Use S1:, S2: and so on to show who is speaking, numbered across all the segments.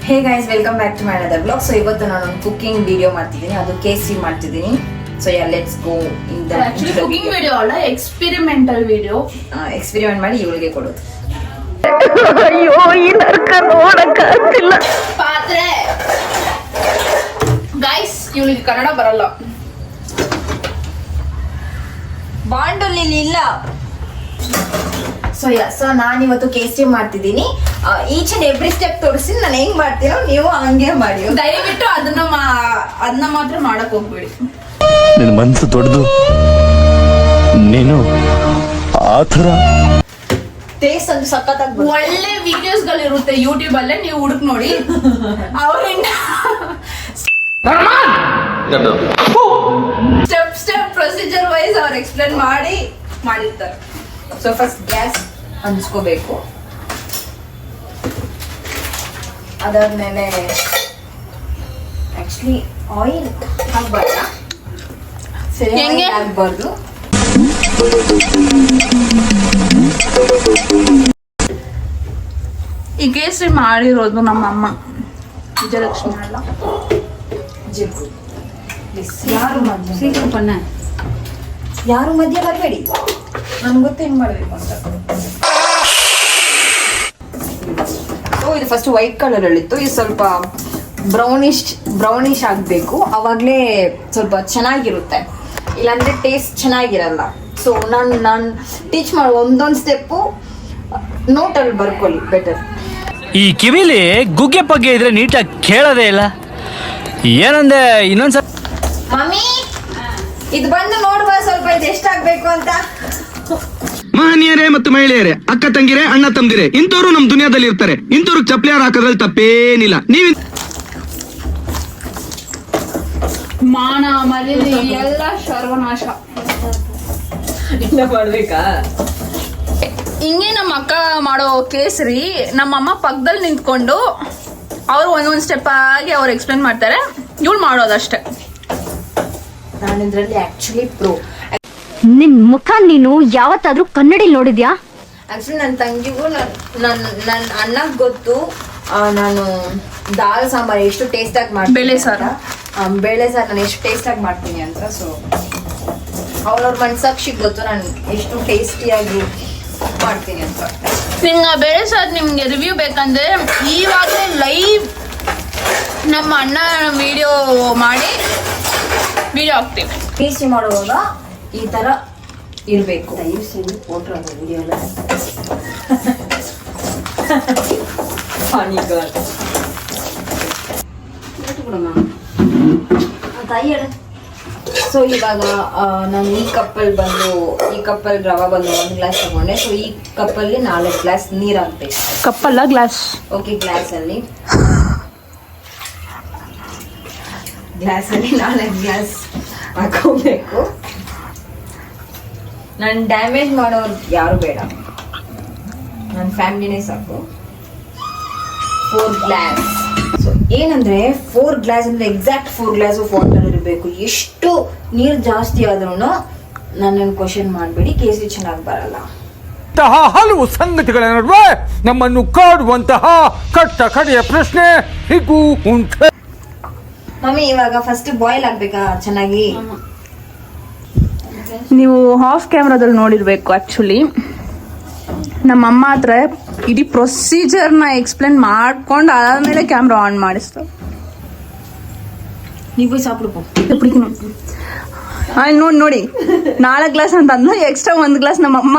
S1: Hey guys, welcome back to my another blog. So ಇವತ್ತು ನಾನು ಒಂದು ಕುಕಿಂಗ್ ವಿಡಿಯೋ ಮಾಡ್ತಿದ್ದೀನಿ, ಅದು ಕೇಸರಿ ಮಾಡ್ತಿದ್ದೀನಿ. So ya let's go in the
S2: cooking video ಅಲ್ಲ, ಎಕ್ಸ್ಪೆರಿಮೆಂಟಲ್ ವಿಡಿಯೋ.
S1: ಎಕ್ಸ್ಪೆರಿಮೆಂಟ್ ಮಾಡಿ ಇವಳಿಗೆ ಕೊಡೋದು.
S3: ಅಯ್ಯೋ ಈ ನರ್ಕ ನೋಡಕ್ಕಾಗ್ತಿಲ್ಲ.
S2: ಪಾತ್ರೆ ಗೈಸ್, ಇವಳಿಗೆ ಕನ್ನಡ ಬರಲ್ಲ.
S1: ಬಾಂಡಲ್ಲಿ ಇಲ್ಲ. ಸೊ ನಾನಿವತ್ತು ಕೇಸರಿ ಮಾಡ್ತಿದ್ದೀನಿ. ಈಚ್ ಅಂಡ್ ಎವ್ರಿ ಸ್ಟೆಪ್ ತೋರಿಸಿ ನಾನು ಹೆಂಗ್ ಮಾಡ್ತೀನೋ ನೀವು ಹಂಗೆ ಮಾಡಿ.
S2: ದಯವಿಟ್ಟು ಅದನ್ನ ಮಾತ್ರ ಮಾಡಕ್ ಹೋಗ್ಬೇಡಿ.
S4: ನಿನ್ನ ಮನಸ್ಸು ದೊಡ್ಡದು, ನೀನು ಆತರ
S1: ಟೇಸ್ಟ್ ಅಂತೂ ಸಖತ್ತಾಗಿ
S2: ಒಳ್ಳೆ ವಿಡಿಯೋಸ್ ಗಳಿರುತ್ತೆ ಯೂಟ್ಯೂಬ್ ಅಲ್ಲೇ, ನೀವು ಹುಡುಕ್ ನೋಡಿ. ಅವರಿಂದ ಸ್ಟೆಪ್ ಪ್ರೊಸೀಜರ್ ವೈಸ್ ಅವ್ರು ಎಕ್ಸ್ಪ್ಲೇನ್ ಮಾಡಿರ್ತಾರೆ.
S1: ಸೊ ಫಸ್ಟ್ ಗ್ಯಾಸ್ ಹಂಚ್ಕೋಬೇಕು. ಅದಾದ್ಮೇಲೆ ಆಕ್ಚುಲಿ ಆಯಿಲ್ ಹಾಕ್ಬಾರ್ದ, ಸರಿ ಹಾಕ್ಬಾರ್ದು.
S2: ಈ ಕೇಸರಿ ಮಾಡಿರೋದು ನಮ್ಮ ಅಮ್ಮ ವಿಜಯಲಕ್ಷ್ಮಿ ಅಲ್ಲ.
S1: ಯಾರು ಮಧ್ಯ ಬರಬೇಡಿ, ನನ್ಗೆ ಗೊತ್ತು ಹೆಂಗ್ ಮಾಡ್ಬೇಕು ಅಂತ. ಇದು ಫಸ್ಟ್ ವೈಟ್ ಕಲರ್ ಅಲ್ಲಿತ್ತು, ಇದು ಸ್ವಲ್ಪ ಬ್ರೌನಿಶ್ ಆಗಬೇಕು, ಅವಾಗಲೇ ಸ್ವಲ್ಪ ಚೆನ್ನಾಗಿರುತ್ತೆ, ಇಲ್ಲಾಂದ್ರೆ ಟೇಸ್ಟ್ ಚೆನ್ನಾಗಿರಲ್ಲ. ಸೊ ನಾನು ಟೀಚ್ ಮಾಡೋ ಒಂದೊಂದು ಸ್ಟೆಪ್ಪು ನೋಟಲ್ಲಿ ಬರ್ಕೊಳ್ಳಿ ಬೆಟರ್.
S5: ಈ ಕಿವಿಲಿ ಗುಗ್ಗೆ ಪಗ್ಗೆ ಇದ್ರೆ ನೀಟಾಗಿ ಕೇಳೋದೇ ಇಲ್ಲ. ಏನಂದೆ ಇನ್ನೊಂದ್ಸಲ
S1: ಮಮ್ಮಿ ಇದು ಬಂದು ನೋಡುವ ಸ್ವಲ್ಪ ಇದು ಎಷ್ಟಾಗ್ಬೇಕು ಅಂತ.
S6: ಮಹನೀಯರೇ ಮತ್ತು ಮಹಿಳೆಯರೇ, ಅಕ್ಕ ತಂಗಿರೇ, ಅಣ್ಣ ತಮ್ದಿರೇ, ಇಂಥವ್ರು ನಮ್ ದುನಿಯಾದಲ್ಲಿ ಇರ್ತಾರೆ. ಇಂಥವ್ರು ಚಪ್ಪಲಿ ಹಾಕೋದ್ರಲ್ಲಿ ತಪ್ಪೇನಿಲ್ಲ. ನೀವ್
S2: ಮಾನ ಮರ್ಯಾದೆ ಎಲ್ಲ ಸರ್ವನಾಶ.
S1: ಇಲ್ಲ ಮಾಡ್ಬೇಕಾ?
S2: ಹಿಂಗೆ ನಮ್ಮ ಅಕ್ಕ ಮಾಡೋ ಕೇಸರಿ ನಮ್ಮಮ್ಮ ಪಕ್ಕದಲ್ಲಿ ನಿಂತ್ಕೊಂಡು ಅವ್ರು ಒಂದೊಂದು ಸ್ಟೆಪ್ ಆಗಿ ಅವ್ರು ಎಕ್ಸ್ಪ್ಲೇನ್ ಮಾಡ್ತಾರೆ, ಇವಳು ಮಾಡೋದಷ್ಟೇ.
S1: ನಾನು ಇದ್ರಲ್ಲಿ ಆಕ್ಚುಲಿ ಪ್ರೋ.
S3: ನಿನ್ ಮುಖ ನೀನು ಯಾವತ್ತಾದ್ರೂ ಕನ್ನಡಿ ನೋಡಿದ್ಯಾ?
S1: ಆಕ್ಚುಲಿ ನನ್ನ ತಂಗಿಗೂ ನನ್ನ ಅಣ್ಣಗ್ ಗೊತ್ತು ನಾನು ದಾಲ್ ಸಾಂಬಾರ್ ಎಷ್ಟು ಟೇಸ್ಟ್ ಆಗಿ ಮಾಡ್ತೀನಿ, ಬೇಳೆ ಸಾರು ನಾನು ಎಷ್ಟು ಟೇಸ್ಟ್ ಆಗಿ ಮಾಡ್ತೀನಿ ಅಂತ. ಸೊ ಅವ್ರವ್ರ ಮನ್ಸಾಕ್ಷಿಗೆ ಗೊತ್ತು ನಾನು ಎಷ್ಟು ಟೇಸ್ಟಿಯಾಗಿ ಮಾಡ್ತೀನಿ ಅಂತ.
S2: ನಿಮ್ಗೆ ಬೇಳೆ ಸಾರು ನಿಮ್ಗೆ ರಿವ್ಯೂ ಬೇಕಂದ್ರೆ ಇವಾಗಲೇ ಲೈವ್ ನಮ್ಮ ಅಣ್ಣ ವಿಡಿಯೋ ಮಾಡಿ ವಿಡಿಯೋ ಹಾಕ್ತೀವಿ.
S1: ಟೇಸ್ಟಿ ಮಾಡುವಾಗ ಈ ತರ ಇರಬೇಕು. ವಿಡಿಯೋ ಎಲ್ಲ ಸೊ ಇವಾಗ ನಾನು ಈ ಕಪ್ಪಲ್ಲಿ ರವಾ ಬಂದು 1 ಗ್ಲಾಸ್ ತಗೊಂಡೆ. ಸೊ ಈ ಕಪ್ಪಲ್ಲಿ 4 ಗ್ಲಾಸ್ ನೀರು ಹಾಕ್ಬೇಕು.
S2: ಕಪ್ಪಲ್ಲ ಗ್ಲಾಸ್.
S1: ಓಕೆ, ಗ್ಲಾಸಲ್ಲಿ 4 ಗ್ಲಾಸ್ ಹಾಕೋಬೇಕು. ನಾನು ಡ್ಯಾಮೇಜ್ ಮಾಡೋರು ಯಾರು ಬೇಡ, ನನ್ನ ಫ್ಯಾಮಿಲಿನೇ ಸಾಕು. 4 ಗ್ಲಾಸ್. ಸೊ ಏನಂದ್ರೆ 4 ಗ್ಲಾಸ್ ಅಂದ್ರೆ ಎಕ್ಸಾಕ್ಟ್ 4 ಗ್ಲಾಸ್ ಆಫ್ ವಾಟರ್ ಇರಬೇಕು. ಎಷ್ಟು ನೀರು ಜಾಸ್ತಿ ಆದ್ರೂ ನನ್ನನ್ನು ಕ್ವಶನ್ ಮಾಡಬೇಡಿ, ಕೇಸರಿ ಚೆನ್ನಾಗಿ ಬರಲ್ಲ.
S7: ಹಲವು ಸಂಗತಿಗಳ ನಡುವೆ ನಮ್ಮನ್ನು ಕಾಡುವಂತಹ ಕಟ್ಟ ಕಡೆಯ ಪ್ರಶ್ನೆ ಹೀಗೂ ಉಂಟು.
S1: ಮಮ್ಮಿ ಇವಾಗ ಫಸ್ಟ್ ಬಾಯ್ಲ್ ಆಗ್ಬೇಕಾ ಚೆನ್ನಾಗಿ?
S2: ನೀವು ಆಫ್ ಕ್ಯಾಮ್ರಾದಲ್ಲಿ ನೋಡಿರ್ಬೇಕು. ಆಕ್ಚುಲಿ ನಮ್ಮಮ್ಮ ಹತ್ರ ಇಡೀ ಪ್ರೊಸೀಜರ್ನ ಎಕ್ಸ್ಪ್ಲೇನ್ ಮಾಡ್ಕೊಂಡು ಆದ್ಮೇಲೆ ಕ್ಯಾಮ್ರಾ ಆನ್ ಮಾಡಿಸ್ತಾರೆ.
S1: ನೀವು ಸಾಪಿಡ್ಕೊ
S2: ನೋಡಿ 4 ಗ್ಲಾಸ್ ಅಂತ ಅಂದ್ಲು, ಎಕ್ಸ್ಟ್ರಾ 1 ಗ್ಲಾಸ್ ನಮ್ಮಮ್ಮ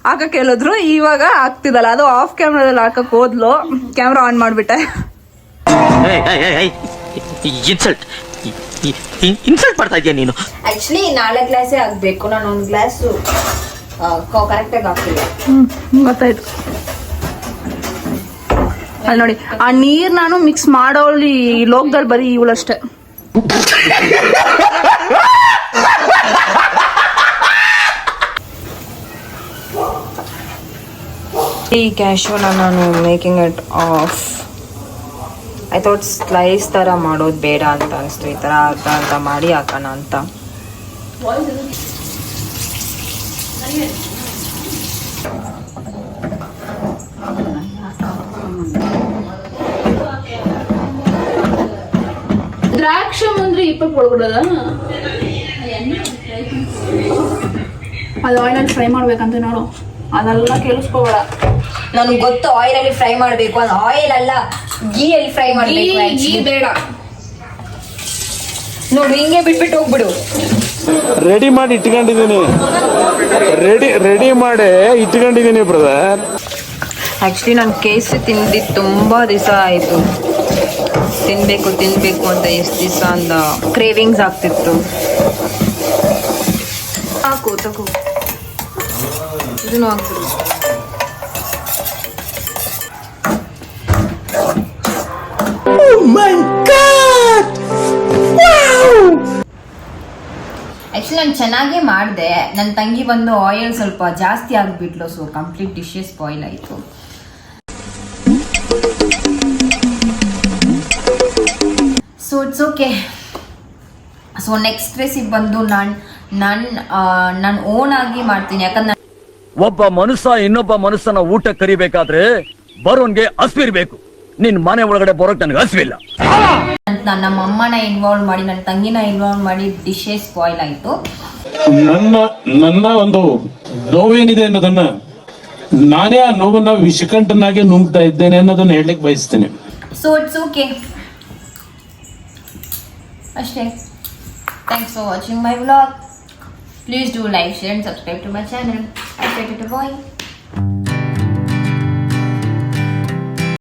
S2: ಹಾಕಕ್ಕೆ ಹೇಳಿದ್ರು. ಇವಾಗ ಆಗ್ತಿದಲ್ಲ, ಅದು ಆಫ್ ಕ್ಯಾಮ್ರಾದಲ್ಲಿ ಹಾಕಕ್ ಹೋದ್ಲು, ಕ್ಯಾಮ್ರಾ ಆನ್ ಮಾಡ್ಬಿಟ್ಟೆ.
S5: ಇನ್ಸಲ್ಟ್ ಮಾಡ್ತಾ ಇದೀಯ ನೀನು.
S1: ಆಕ್ಚುಲಿ 4 ಗ್ಲಾಸೇ ಆಗ್ಬೇಕು, ನಾನು 1 ಗ್ಲಾಸ್ ಕರೆಕ್ಟಾಗಿ ಹಾಕ್ತಿಲ್ಲ.
S2: ಗೊತ್ತಾಯ್ತು. ಅಲ್ಲಿ ನೋಡಿ, ಆ ನೀರ್ ನಾನು ಮಿಕ್ಸ್ ಮಾಡೋಳಿ ಲೋಕದಲ್ಲಿ ಬರೀ ಇವಳಷ್ಟೇ.
S1: ಈ ಕ್ಯಾಶುವನ್ನ ನಾನು making it off. I thought slice ಥರ ಮಾಡೋದು ಬೇಡ ಅಂತ ಅನಿಸ್ತು, ಈ ಥರ ಅಂತ ಮಾಡಿ ಹಾಕೋಣ ಅಂತ.
S2: ద్రాక్షం ಅಂದ್ರೆ ಇಪ್ಪ ಪೊಳಗಡದ ಅದು ಆಯಿಲ್ ಫ್ರೈ ಮಾಡ್ಬೇಕಂತ ನೋಡು, ಅದೆಲ್ಲ ಕೇಳಿಸ್ಕೋಬೇಡ.
S1: ನನಗೆ ಗೊತ್ತು ಆಯಿಲ್ ಅಲ್ಲಿ ಫ್ರೈ ಮಾಡ್ಬೇಕು, ಅದು ಆಯಿಲ್ ಅಲ್ಲ ಗೀ ಅಲ್ಲಿ ಫ್ರೈ ಮಾಡ್ಬೇಕು.
S2: ಗೀ ಬೇಡ
S1: ನೋಡು, ಹಿಂಗೆ ಬಿಟ್ಬಿಟ್ಟು ಹೋಗ್ಬಿಡು.
S8: ರೆಡಿ ಮಾಡಿ ಇಟ್ಕೊಂಡಿದ್ದೀನಿ, ರೆಡಿ ಮಾಡಿ ಇಟ್ಕೊಂಡಿದ್ದೀನಿ ಬ್ರದರ್.
S1: ಆಕ್ಚುಲಿ ನಾನು ಕೇಸರಿ ತಿಂದಿದ್ದು ತುಂಬಾ ದಿವಸ ಆಯಿತು. ತಿನ್ಬೇಕು ಅಂತ ಎಷ್ಟು ದಿವಸ ಅಂದ ಕ್ರೇವಿಂಗ್ಸ್ ಆಗ್ತಿತ್ತು. ಹಾಕು ತಗೋ, ಇದನ್ನು ಹಾಕ್ಬಿಡು. ಆ್ಯಕ್ಚುಲಿ ನಾನು ಚೆನ್ನಾಗೇ ಮಾಡಿದೆ. ನನ್ನ ತಂಗಿ ಬಂದು ಆಯಿಲ್ ಸ್ವಲ್ಪ ಜಾಸ್ತಿ ಆಗಿಬಿಟ್ಲು, ಸೊ ಕಂಪ್ಲೀಟ್ ಡಿಶಸ್ ಸ್ಪಾಯ್ಲ್ ಆಯಿತು. So it's okay. So next recipe ಬಂದು ನಾನು ಓನ್ ಆಗಿ ಮಾಡ್ತೀನಿ. ಯಾಕಂದ್ರೆ
S4: ಒಬ್ಬ ಮನುಷ್ಯ ಇನ್ನೊಬ್ಬ ಮನುಷ್ಯನ ಊಟ ಕರಿಬೇಕಾದ್ರೆ ಬರೋನ್ಗೆ ಹಸ್ವಿರ್ಬೇಕು. ನಿನ್ ಮನೆ ಒಳಗಡೆ ಬರೋಕ್ ನನಗೆ ಹಸ್ವಿಲ್ಲ.
S1: ನಮ್ಮ ಅಮ್ಮನ ಇನ್ವಾಲ್ವ್ ಮಾಡಿ, ನನ್ನ ತಂಗಿನ ಇನ್ವಾಲ್ವ್ ಮಾಡಿ ಡಿಶಸ್ ಸ್ಪಾಯ್ಲ್ ಆಯಿತು.
S8: ನನ್ನ ಒಂದು ನೋವೇನಿದೆ ಅನ್ನೋದನ್ನ ನಾನೇ ಆ ನೋವನ್ನ ವಿಷಕಂಠನಾಗೆ ನುಂಗ್ತಾ ಇದ್ದೇನೆ ಅನ್ನೋದನ್ನ ಹೇಳಲಿಕ್ಕೆ ಬಯಸ್ತೇನೆ.
S1: ಸೊ ಇಟ್ಸ್ ಓಕೆ ಅಷ್ಟೇ. Thanks for watching my vlog. Please do like, share and subscribe to my channel. I said it a boy.